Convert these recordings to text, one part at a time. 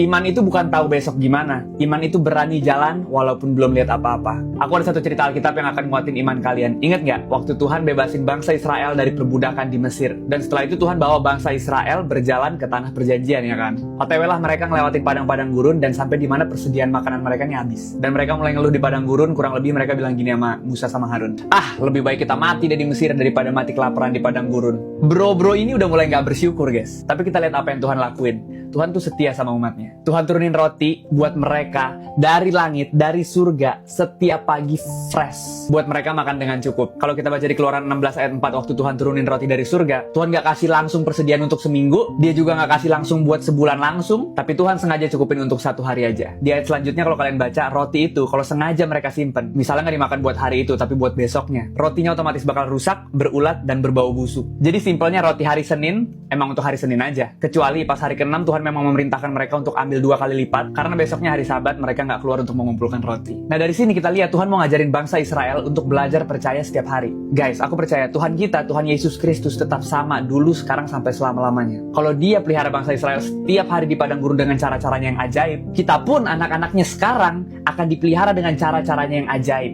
Iman itu bukan tahu besok gimana. Iman itu berani jalan walaupun belum lihat apa-apa. Aku ada satu cerita Alkitab yang akan nguatin iman kalian. Ingat nggak? Waktu Tuhan bebasin bangsa Israel dari perbudakan di Mesir. Dan setelah itu Tuhan bawa bangsa Israel berjalan ke tanah perjanjian, ya kan? OTW lah mereka ngelewatin padang-padang gurun dan sampai di mana persediaan makanan mereka nih habis. Dan mereka mulai ngeluh di padang gurun, kurang lebih mereka bilang gini sama Musa sama Harun. Lebih baik kita mati dari Mesir daripada mati kelaparan di padang gurun. Bro ini udah mulai nggak bersyukur, guys. Tapi kita lihat apa yang Tuhan lakuin. Tuhan tuh setia sama umatnya. Tuhan turunin roti buat mereka dari langit, dari surga, setiap pagi fresh. Buat mereka makan dengan cukup. Kalau kita baca di Keluaran 16 ayat 4, waktu Tuhan turunin roti dari surga, Tuhan gak kasih langsung persediaan untuk seminggu, dia juga gak kasih langsung buat sebulan langsung, tapi Tuhan sengaja cukupin untuk 1 hari aja. Di ayat selanjutnya kalau kalian baca, roti itu kalau sengaja mereka simpen, misalnya gak dimakan buat hari itu, tapi buat besoknya, rotinya otomatis bakal rusak, berulat, dan berbau busuk. Jadi simpelnya roti hari Senin, emang untuk hari Senin aja. Kecuali pas hari ke-6 Tuhan memang memerintahkan mereka untuk ambil 2 kali lipat, karena besoknya hari Sabat mereka nggak keluar untuk mengumpulkan roti. Nah dari sini kita lihat Tuhan mau ngajarin bangsa Israel untuk belajar percaya setiap hari. Guys, aku percaya Tuhan kita, Tuhan Yesus Kristus tetap sama dulu, sekarang, sampai selama-lamanya. Kalau dia pelihara bangsa Israel setiap hari di padang gurun dengan cara-caranya yang ajaib, kita pun anak-anaknya sekarang akan dipelihara dengan cara-caranya yang ajaib.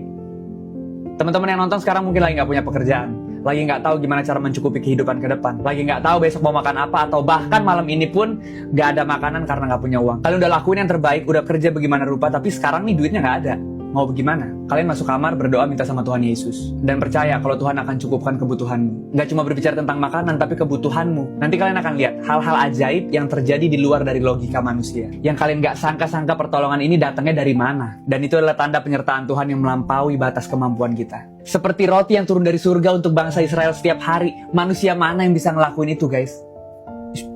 Teman-teman yang nonton sekarang mungkin lagi nggak punya pekerjaan, lagi nggak tahu gimana cara mencukupi kehidupan ke depan, lagi nggak tahu besok mau makan apa, atau bahkan malam ini pun nggak ada makanan karena nggak punya uang. Kalian udah lakuin yang terbaik, udah kerja bagaimana rupa, tapi sekarang nih duitnya nggak ada. Mau bagaimana? Kalian masuk kamar, berdoa, minta sama Tuhan Yesus. Dan percaya kalau Tuhan akan cukupkan kebutuhanmu. Nggak cuma berbicara tentang makanan, tapi kebutuhanmu. Nanti kalian akan lihat hal-hal ajaib yang terjadi di luar dari logika manusia. Yang kalian nggak sangka-sangka pertolongan ini datangnya dari mana. Dan itu adalah tanda penyertaan Tuhan yang melampaui batas kemampuan kita. Seperti roti yang turun dari surga untuk bangsa Israel setiap hari. Manusia mana yang bisa ngelakuin itu, guys?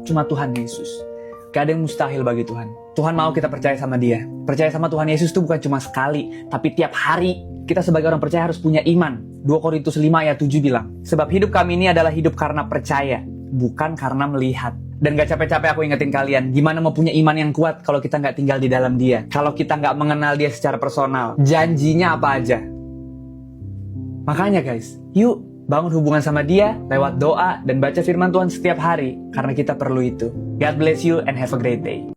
Cuma Tuhan Yesus. Gak ada yang mustahil bagi Tuhan. Tuhan mau kita percaya sama Dia. Percaya sama Tuhan Yesus itu bukan cuma sekali, tapi tiap hari. Kita sebagai orang percaya harus punya iman. 2 Korintus 5 ayat 7 bilang, sebab hidup kami ini adalah hidup karena percaya, bukan karena melihat. Dan gak capek-capek aku ingetin kalian, gimana mau punya iman yang kuat kalau kita gak tinggal di dalam Dia. Kalau kita gak mengenal Dia secara personal. Janjinya apa aja. Makanya guys, yuk bangun hubungan sama Dia lewat doa dan baca firman Tuhan setiap hari, karena kita perlu itu. God bless you and have a great day.